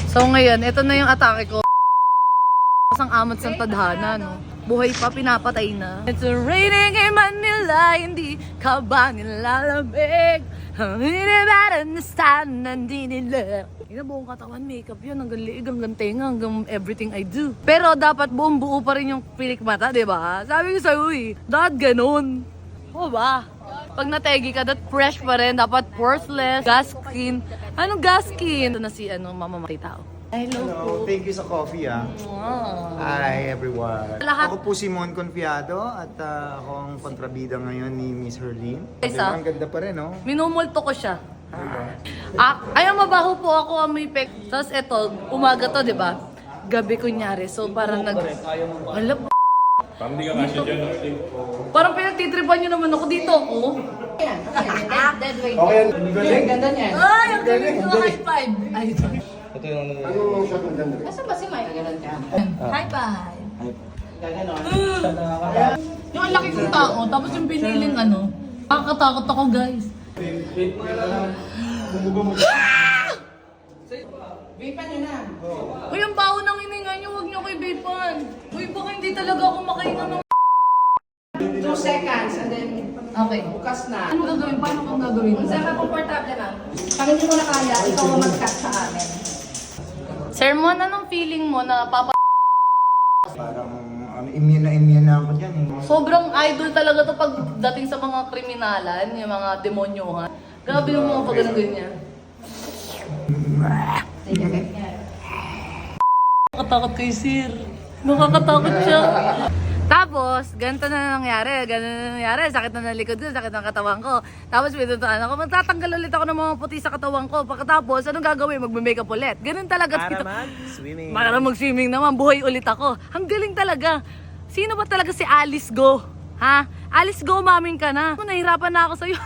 So ngayon, ito na yung atake ko. Ang amat sa tadhana, no? Buhay pa, pinapatay na. It's raining in Manila, hindi ka ba nilalamig? Hindi ba understand, hindi nila. Buong katawan, makeup yun, hanggang liig, hanggang tenga, hanggang everything I do. Pero dapat buong buo pa rin yung pilik mata, di ba? Sabi ko sa'yo eh, dapat ganun. O ba? Pag nategi ka, that fresh pa rin, dapat worthless, gas skin. Anong gas skin? Ito na si mamamatay tao. Hello, thank you sa coffee Wow. Hi everyone. Lahat- Ako po si Mon Confiado at ako ang kontrabida ngayon ni Miss Herlene. Isa. Ang ganda pa rin, no? Minumulto ko siya. Ayaw, mabaho po ako amoy pek. Tapos eto, umaga to, di ba? Gabi kunyari. So parang Hala, Parang hindi ka kasya dyan, no? parang pinagtitripan nyo naman ako dito ako. Dead weight. Okay, galing. Ganda niyan. Ay, ang galing ko. High five. Ay, Ito yung Anong shot ng ganda? Asa ba si Mike? Ganun ka. high five. Gaganon. Yung ang laki kong tao, tapos yung piniling nakakatakot ako guys. Vipan nyo na. Uy, ang baho ng hininga nyo, huwag nyo ko'y vapan. Uy, baka hindi talaga ako makahinga ng 2 seconds and then Okay. bukas na. Ano gagawin? Paano kung gagawin? Kung saan ka komportable na, pag hindi mo na kaya, ikaw ang mag-cut sa amin. Sermon, anong feeling mo na Parang immune na ako dyan. sobrang idol talaga to pagdating sa mga kriminalan, yung mga demonyohan. Grabe yung mga pag-ganyan. Nakakatakot kay Sir. Nakakatakot siya. Tapos, ganito na nangyari. Sakit na ng likod ko, sakit ng katawan ko. Tapos, pinutuan ako, magtatanggal ulit ako ng mga puti sa katawan ko. Pagkatapos, anong gagawin? Magme-makeup ulit. Ganun talaga. Para mag-swimming. Para mag-swimming naman, buhay ulit ako. Ang galing talaga. Sino ba talaga si Alice Go? Ha? Alice Go, maming ka na. Nahirapan na ako sa'yo.